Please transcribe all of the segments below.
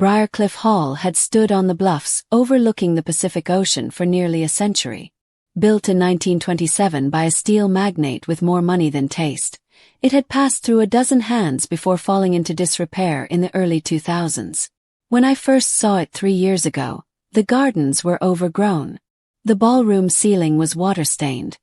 Briarcliff Hall had stood on the bluffs overlooking the Pacific Ocean for nearly a century. Built in 1927 by a steel magnate with more money than taste, it had passed through a dozen hands before falling into disrepair in the early 2000s. When I first saw it 3 years ago, the gardens were overgrown. The ballroom ceiling was water-stained,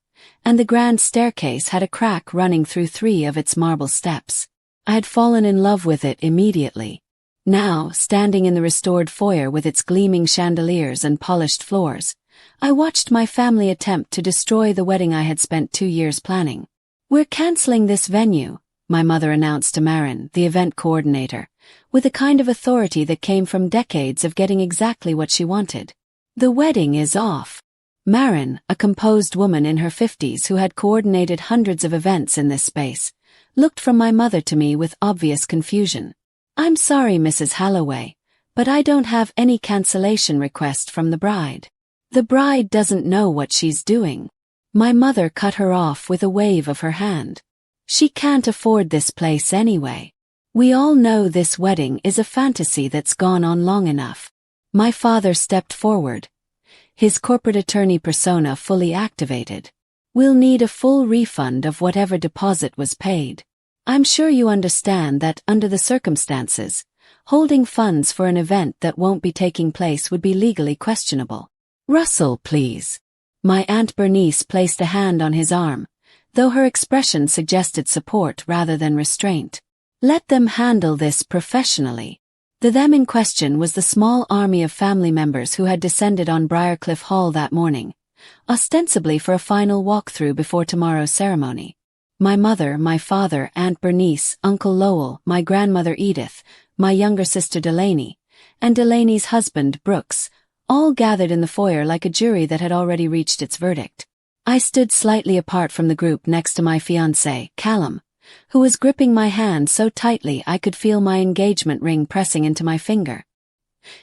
and the grand staircase had a crack running through 3 of its marble steps. I had fallen in love with it immediately. Now, standing in the restored foyer with its gleaming chandeliers and polished floors, I watched my family attempt to destroy the wedding I had spent 2 years planning. "We're canceling this venue," my mother announced to Marin, the event coordinator, with a kind of authority that came from decades of getting exactly what she wanted. "The wedding is off." Marin, a composed woman in her 50s who had coordinated hundreds of events in this space, looked from my mother to me with obvious confusion. "I'm sorry, Mrs. Halloway, but I don't have any cancellation request from the bride. The bride doesn't know what she's doing." My mother cut her off with a wave of her hand. "She can't afford this place anyway. We all know this wedding is a fantasy that's gone on long enough." My father stepped forward, his corporate attorney persona fully activated. "We'll need a full refund of whatever deposit was paid. I'm sure you understand that under the circumstances, holding funds for an event that won't be taking place would be legally questionable." "Russell, please." My Aunt Bernice placed a hand on his arm, though her expression suggested support rather than restraint. "Let them handle this professionally." The them in question was the small army of family members who had descended on Briarcliff Hall that morning, ostensibly for a final walkthrough before tomorrow's ceremony. My mother, my father, Aunt Bernice, Uncle Lowell, my grandmother Edith, my younger sister Delaney, and Delaney's husband Brooks, all gathered in the foyer like a jury that had already reached its verdict. I stood slightly apart from the group next to my fiancé, Callum, who was gripping my hand so tightly I could feel my engagement ring pressing into my finger.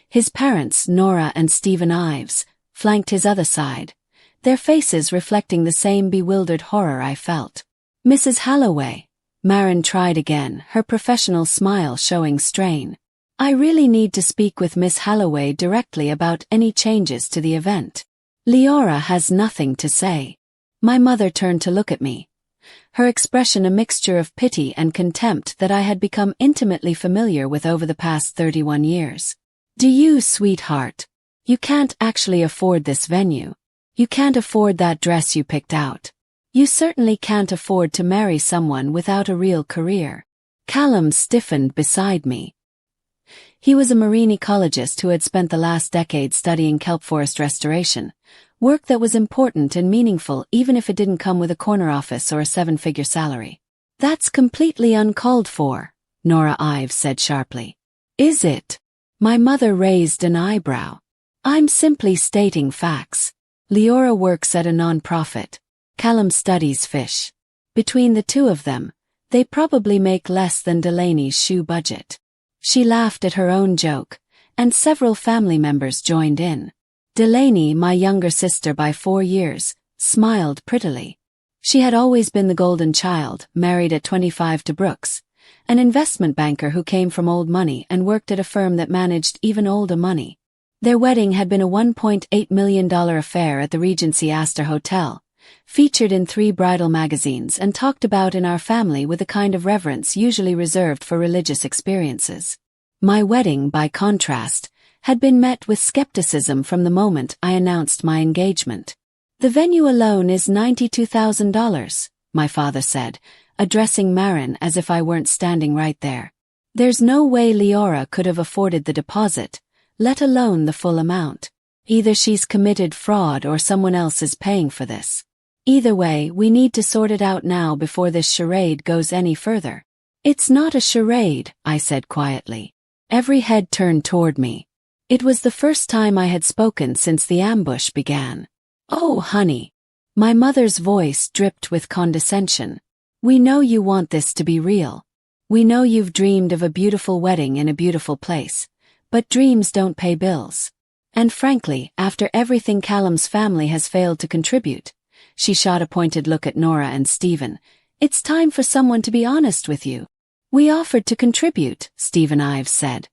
His parents, Nora and Stephen Ives, flanked his other side, their faces reflecting the same bewildered horror I felt. "Mrs. Halloway," Marin tried again, her professional smile showing strain. "I really need to speak with Miss Halloway directly about any changes to the event. Leora has nothing to say." My mother turned to look at me, her expression a mixture of pity and contempt that I had become intimately familiar with over the past 31 years. "Do you, sweetheart? You can't actually afford this venue. You can't afford that dress you picked out. You certainly can't afford to marry someone without a real career." Callum stiffened beside me. He was a marine ecologist who had spent the last decade studying kelp forest restoration, work that was important and meaningful even if it didn't come with a corner office or a 7-figure salary. "That's completely uncalled for," Nora Ives said sharply. "Is it?" My mother raised an eyebrow. "I'm simply stating facts. Leora works at a non-profit. Callum studies fish. Between the two of them, they probably make less than Delaney's shoe budget." She laughed at her own joke, and several family members joined in. Delaney, my younger sister by 4 years, smiled prettily. She had always been the golden child, married at 25 to Brooks, an investment banker who came from old money and worked at a firm that managed even older money. Their wedding had been a $1.8 million affair at the Regency Astor Hotel, featured in 3 bridal magazines and talked about in our family with the kind of reverence usually reserved for religious experiences. My wedding, by contrast, had been met with skepticism from the moment I announced my engagement. "The venue alone is $92,000, my father said, addressing Marin as if I weren't standing right there. "There's no way Leora could have afforded the deposit, let alone the full amount. Either she's committed fraud or someone else is paying for this. Either way, we need to sort it out now before this charade goes any further." "It's not a charade," I said quietly. Every head turned toward me. It was the first time I had spoken since the ambush began. "Oh, honey." My mother's voice dripped with condescension. "We know you want this to be real. We know you've dreamed of a beautiful wedding in a beautiful place, but dreams don't pay bills. And frankly, after everything Callum's family has failed to contribute," she shot a pointed look at Nora and Stephen, "it's time for someone to be honest with you." "We offered to contribute," Stephen Ives said.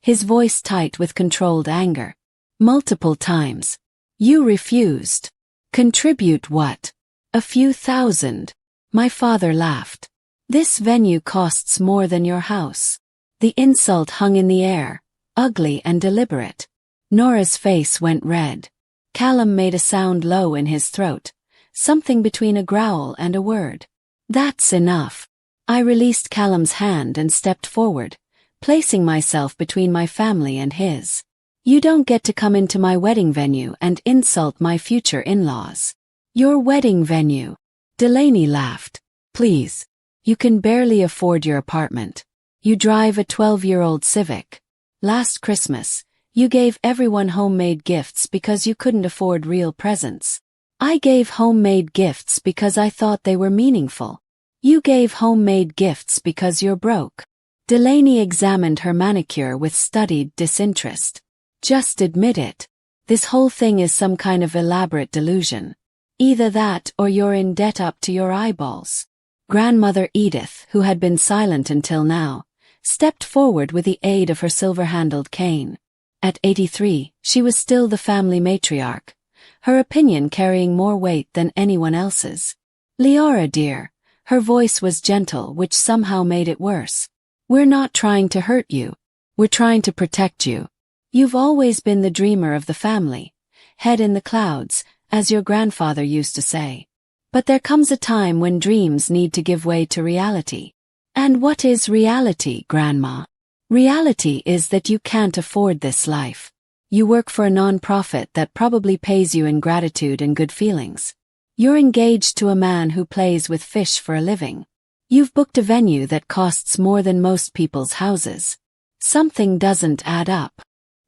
his voice tight with controlled anger. Multiple times. You refused. Contribute what? A few thousand. My father laughed. This venue costs more than your house. The insult hung in the air, ugly and deliberate. Nora's face went red. Callum made a sound low in his throat, something between a growl and a word. That's enough. I released Callum's hand and stepped forward, placing myself between my family and his. You don't get to come into my wedding venue and insult my future in-laws. Your wedding venue? Delaney laughed. Please. You can barely afford your apartment. You drive a 12-year-old Civic. Last Christmas, you gave everyone homemade gifts because you couldn't afford real presents. I gave homemade gifts because I thought they were meaningful. You gave homemade gifts because you're broke. Delaney examined her manicure with studied disinterest. Just admit it. This whole thing is some kind of elaborate delusion. Either that or you're in debt up to your eyeballs. Grandmother Edith, who had been silent until now, stepped forward with the aid of her silver-handled cane. At 83, she was still the family matriarch, her opinion carrying more weight than anyone else's. Leora dear, her voice was gentle, which somehow made it worse. We're not trying to hurt you. We're trying to protect you. You've always been the dreamer of the family, head in the clouds, as your grandfather used to say. But there comes a time when dreams need to give way to reality. And what is reality, Grandma? Reality is that you can't afford this life. You work for a non-profit that probably pays you in gratitude and good feelings. You're engaged to a man who plays with fish for a living. You've booked a venue that costs more than most people's houses. Something doesn't add up.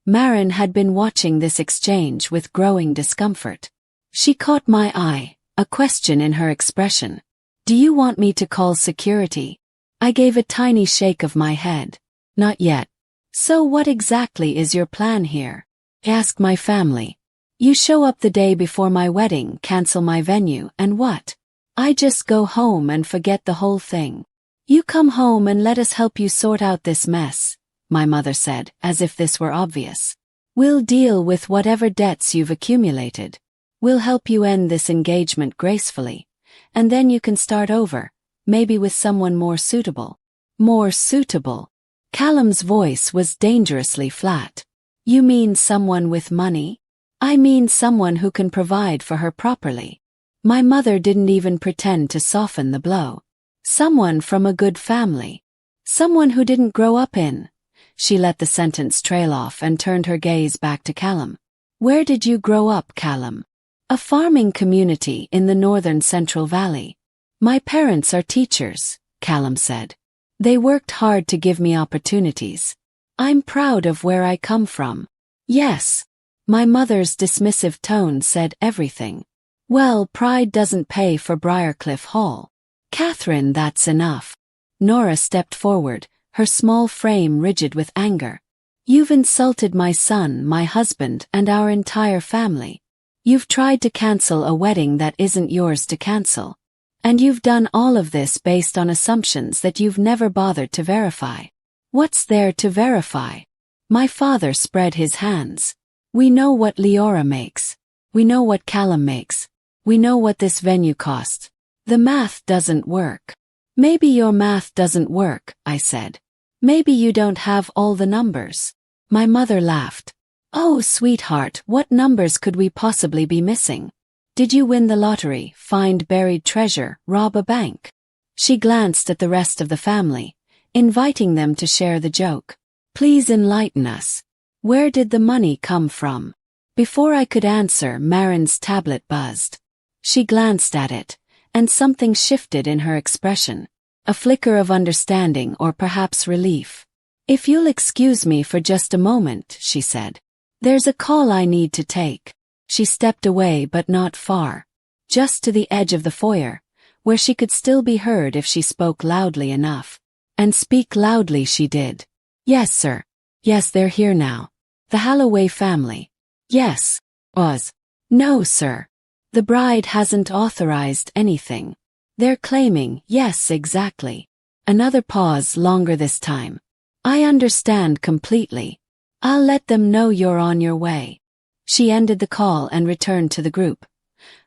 Marin had been watching this exchange with growing discomfort. She caught my eye, a question in her expression. Do you want me to call security? I gave a tiny shake of my head. Not yet. So what exactly is your plan here? Ask my family. You show up the day before my wedding, cancel my venue, and what? I just go home and forget the whole thing. You come home and let us help you sort out this mess, my mother said, as if this were obvious. We'll deal with whatever debts you've accumulated. We'll help you end this engagement gracefully, and then you can start over, maybe with someone more suitable. More suitable? Callum's voice was dangerously flat. You mean someone with money? I mean someone who can provide for her properly. My mother didn't even pretend to soften the blow. Someone from a good family. Someone who didn't grow up in. She let the sentence trail off and turned her gaze back to Callum. Where did you grow up, Callum? A farming community in the northern Central Valley. My parents are teachers, Callum said. They worked hard to give me opportunities. I'm proud of where I come from. Yes. My mother's dismissive tone said everything. Well, pride doesn't pay for Briarcliff Hall. Catherine, that's enough. Nora stepped forward, her small frame rigid with anger. You've insulted my son, my husband, and our entire family. You've tried to cancel a wedding that isn't yours to cancel. And you've done all of this based on assumptions that you've never bothered to verify. What's there to verify? My father spread his hands. We know what Leora makes. We know what Callum makes. We know what this venue costs. The math doesn't work. Maybe your math doesn't work, I said. Maybe you don't have all the numbers. My mother laughed. Oh, sweetheart, what numbers could we possibly be missing? Did you win the lottery, find buried treasure, rob a bank? She glanced at the rest of the family, inviting them to share the joke. Please enlighten us. Where did the money come from? Before I could answer, Marin's tablet buzzed. She glanced at it, and something shifted in her expression. A flicker of understanding or perhaps relief. If you'll excuse me for just a moment, she said. There's a call I need to take. She stepped away but not far. Just to the edge of the foyer, where she could still be heard if she spoke loudly enough. And speak loudly she did. Yes, sir. Yes, they're here now. The Holloway family. Yes. Was. No, sir. The bride hasn't authorized anything. They're claiming, yes, exactly. Another pause, longer this time. I understand completely. I'll let them know you're on your way." She ended the call and returned to the group,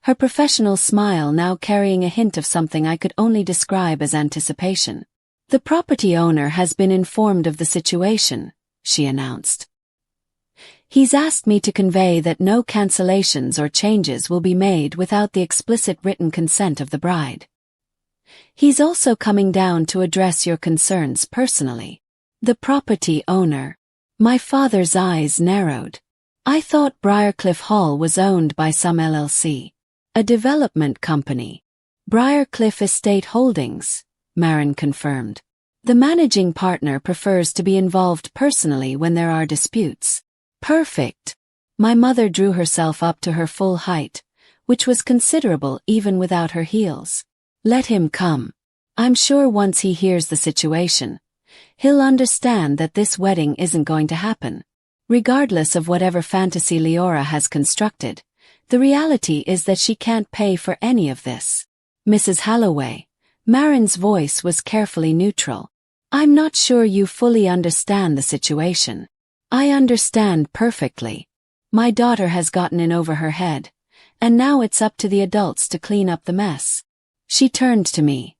her professional smile now carrying a hint of something I could only describe as anticipation. "The property owner has been informed of the situation," she announced. "He's asked me to convey that no cancellations or changes will be made without the explicit written consent of the bride. He's also coming down to address your concerns personally." The property owner. My father's eyes narrowed. "I thought Briarcliff Hall was owned by some LLC. A development company." "Briarcliff Estate Holdings," Marin confirmed. "The managing partner prefers to be involved personally when there are disputes." "Perfect." My mother drew herself up to her full height, which was considerable even without her heels. "Let him come. I'm sure once he hears the situation, he'll understand that this wedding isn't going to happen. Regardless of whatever fantasy Leora has constructed, the reality is that she can't pay for any of this." "Mrs. Halloway," Marin's voice was carefully neutral, "I'm not sure you fully understand the situation." "I understand perfectly. My daughter has gotten in over her head, and now it's up to the adults to clean up the mess." She turned to me,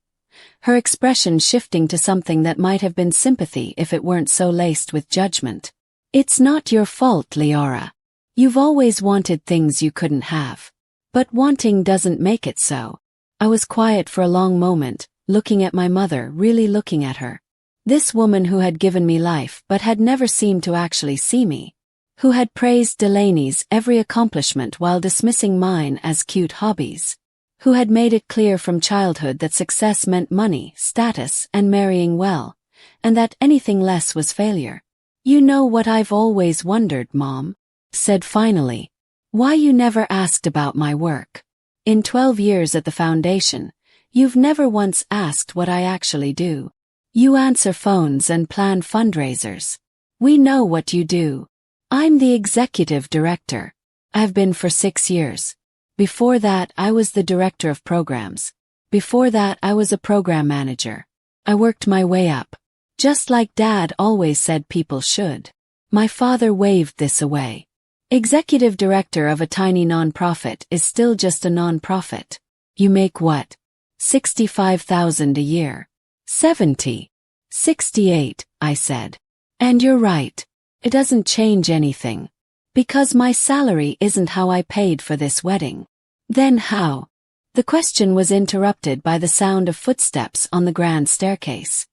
her expression shifting to something that might have been sympathy if it weren't so laced with judgment. "It's not your fault, Leora. You've always wanted things you couldn't have. But wanting doesn't make it so." I was quiet for a long moment, looking at my mother, really looking at her. This woman who had given me life but had never seemed to actually see me. Who had praised Delaney's every accomplishment while dismissing mine as cute hobbies. Who had made it clear from childhood that success meant money, status, and marrying well, and that anything less was failure. "You know what I've always wondered, Mom," said finally. "Why you never asked about my work. In 12 years at the foundation, you've never once asked what I actually do. You answer phones and plan fundraisers. We know what you do. I'm the executive director. I've been for 6 years. Before that, I was the director of programs. Before that, I was a program manager. I worked my way up. Just like Dad always said people should." My father waved this away. "Executive director of a tiny nonprofit is still just a nonprofit. You make what? 65,000 a year. 70. 68, I said. "And you're right. It doesn't change anything. Because my salary isn't how I paid for this wedding." "Then how?" The question was interrupted by the sound of footsteps on the grand staircase.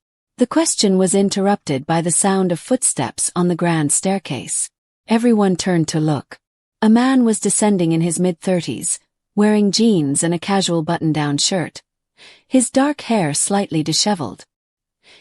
Everyone turned to look. A man was descending in his mid-30s, wearing jeans and a casual button-down shirt, his dark hair slightly disheveled.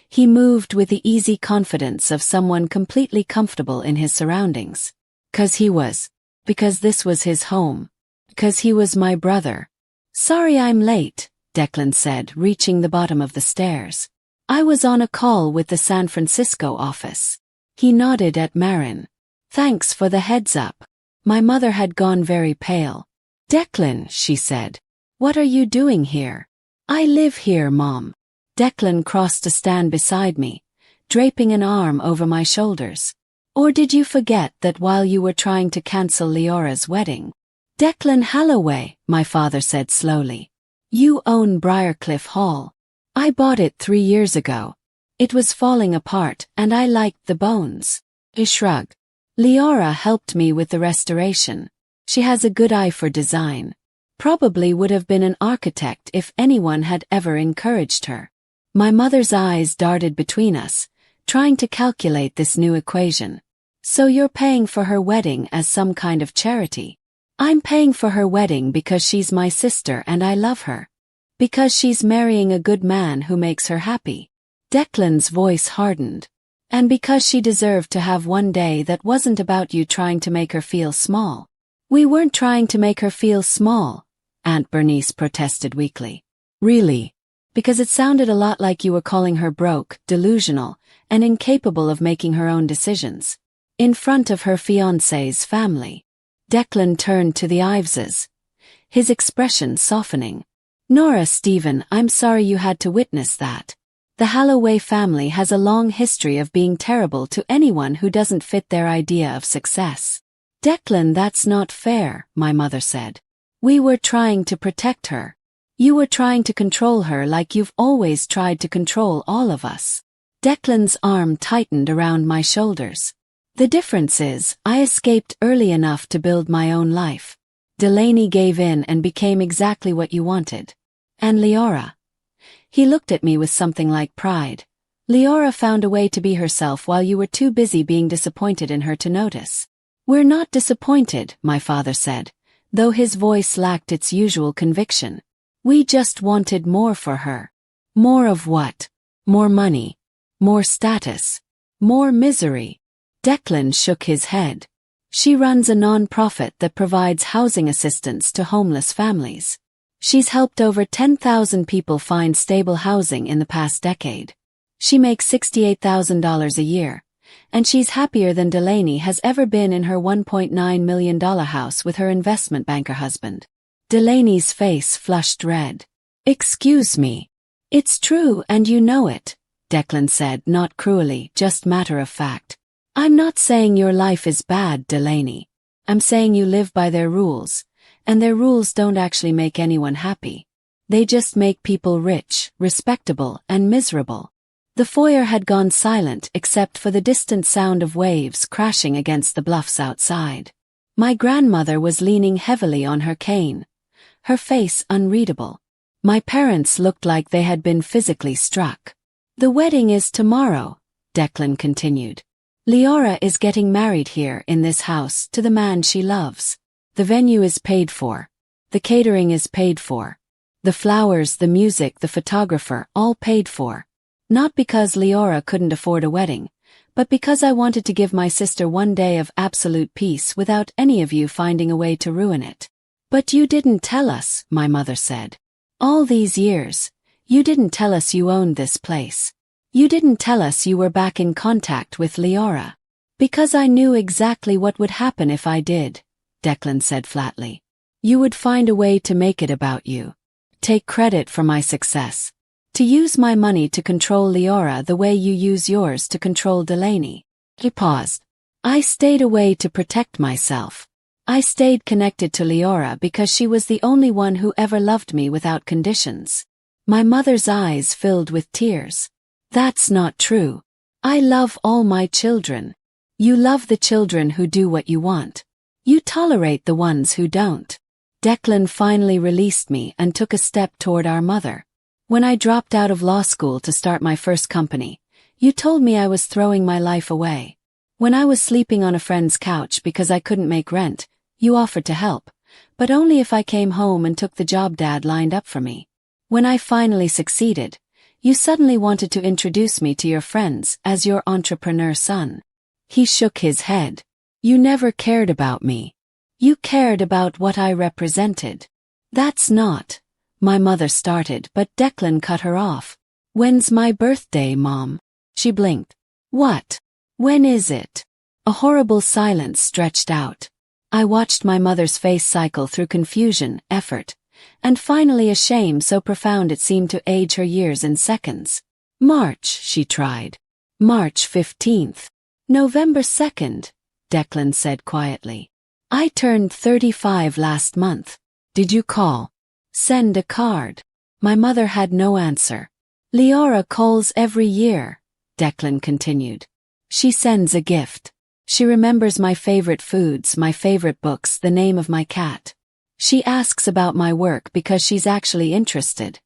He moved with the easy confidence of someone completely comfortable in his surroundings. Because this was his home. Because he was my brother. "Sorry I'm late," Declan said, reaching the bottom of the stairs. "I was on a call with the San Francisco office." He nodded at Marin. "Thanks for the heads up." My mother had gone very pale. "Declan," she said, "what are you doing here?" "I live here, Mom." Declan crossed to stand beside me, draping an arm over my shoulders. "Or did you forget that while you were trying to cancel Leora's wedding?" "Declan Halloway," my father said slowly. "You own Briarcliff Hall. I bought it 3 years ago. It was falling apart and I liked the bones." He shrugged. "Leora helped me with the restoration. She has a good eye for design. Probably would have been an architect if anyone had ever encouraged her." My mother's eyes darted between us, trying to calculate this new equation. "So you're paying for her wedding as some kind of charity?" "I'm paying for her wedding because she's my sister and I love her. Because she's marrying a good man who makes her happy." Declan's voice hardened. "And because she deserved to have one day that wasn't about you trying to make her feel small." "We weren't trying to make her feel small," Aunt Bernice protested weakly. "Really? Because it sounded a lot like you were calling her broke, delusional, and incapable of making her own decisions. In front of her fiancé's family." Declan turned to the Iveses, his expression softening. "Nora, Stephen, I'm sorry you had to witness that. The Holloway family has a long history of being terrible to anyone who doesn't fit their idea of success. Declan, that's not fair, my mother said. We were trying to protect her. You were trying to control her like you've always tried to control all of us. Declan's arm tightened around my shoulders. The difference is, I escaped early enough to build my own life. Delaney gave in and became exactly what you wanted. And Leora. He looked at me with something like pride. Leora found a way to be herself while you were too busy being disappointed in her to notice. We're not disappointed, my father said, though his voice lacked its usual conviction. We just wanted more for her. More of what? More money. More status. More misery. Declan shook his head. She runs a non-profit that provides housing assistance to homeless families. She's helped over 10,000 people find stable housing in the past decade. She makes $68,000 a year, and she's happier than Delaney has ever been in her $1.9 million house with her investment banker husband. Delaney's face flushed red. Excuse me. It's true and you know it, Declan said, not cruelly, just matter of fact. I'm not saying your life is bad, Delaney. I'm saying you live by their rules. And their rules don't actually make anyone happy. They just make people rich, respectable, and miserable. The foyer had gone silent except for the distant sound of waves crashing against the bluffs outside. My grandmother was leaning heavily on her cane, her face unreadable. My parents looked like they had been physically struck. The wedding is tomorrow, Declan continued. Leora is getting married here in this house to the man she loves. The venue is paid for. The catering is paid for. The flowers, the music, the photographer, all paid for. Not because Leora couldn't afford a wedding, but because I wanted to give my sister one day of absolute peace without any of you finding a way to ruin it. But you didn't tell us, my mother said. All these years, you didn't tell us you owned this place. You didn't tell us you were back in contact with Leora. Because I knew exactly what would happen if I did. Declan said flatly. You would find a way to make it about you. Take credit for my success. To use my money to control Leora the way you use yours to control Delaney. He paused. I stayed away to protect myself. I stayed connected to Leora because she was the only one who ever loved me without conditions. My mother's eyes filled with tears. That's not true. I love all my children. You love the children who do what you want. You tolerate the ones who don't. Declan finally released me and took a step toward our mother. When I dropped out of law school to start my first company, you told me I was throwing my life away. When I was sleeping on a friend's couch because I couldn't make rent, you offered to help, but only if I came home and took the job Dad lined up for me. When I finally succeeded, you suddenly wanted to introduce me to your friends as your entrepreneur son. He shook his head. You never cared about me. You cared about what I represented. That's not. My mother started, but Declan cut her off. When's my birthday, Mom? She blinked. What? When is it? A horrible silence stretched out. I watched my mother's face cycle through confusion, effort, and finally a shame so profound it seemed to age her years in seconds. March, she tried. March 15th. November 2nd. Declan said quietly. I turned 35 last month. Did you call? Send a card. My mother had no answer. Leora calls every year, Declan continued. She sends a gift. She remembers my favorite foods, my favorite books, the name of my cat. She asks about my work because she's actually interested,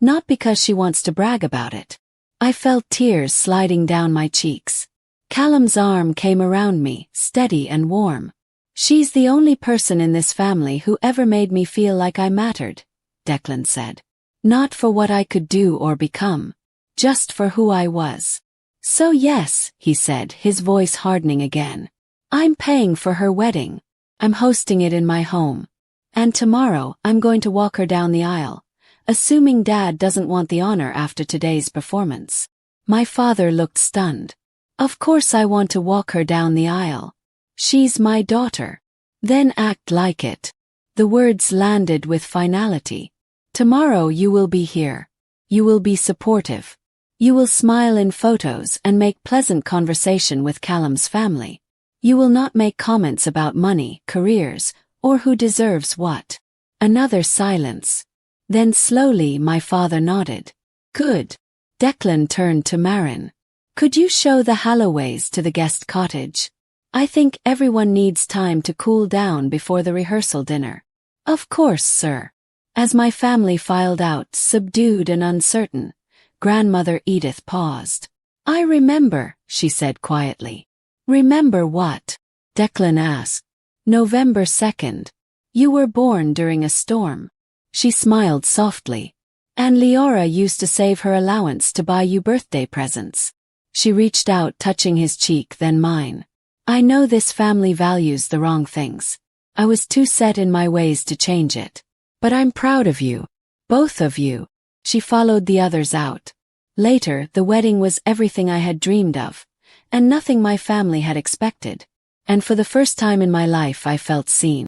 not because she wants to brag about it. I felt tears sliding down my cheeks. Callum's arm came around me, steady and warm. She's the only person in this family who ever made me feel like I mattered, Declan said. Not for what I could do or become, just for who I was. So yes, he said, his voice hardening again. I'm paying for her wedding. I'm hosting it in my home. And tomorrow, I'm going to walk her down the aisle, assuming Dad doesn't want the honor after today's performance. My father looked stunned. Of course I want to walk her down the aisle. She's my daughter. Then act like it. The words landed with finality. Tomorrow you will be here. You will be supportive. You will smile in photos and make pleasant conversation with Callum's family. You will not make comments about money, careers, or who deserves what. Another silence. Then slowly my father nodded. Good. Declan turned to Marin. Could you show the Halloways to the guest cottage? I think everyone needs time to cool down before the rehearsal dinner. Of course, sir. As my family filed out, subdued and uncertain, Grandmother Edith paused. I remember, she said quietly. Remember what? Declan asked. November 2nd. You were born during a storm. She smiled softly. And Leora used to save her allowance to buy you birthday presents. She reached out, touching his cheek, then mine. I know this family values the wrong things. I was too set in my ways to change it. But I'm proud of you. Both of you. She followed the others out. Later, the wedding was everything I had dreamed of, and nothing my family had expected. And for the first time in my life I felt seen.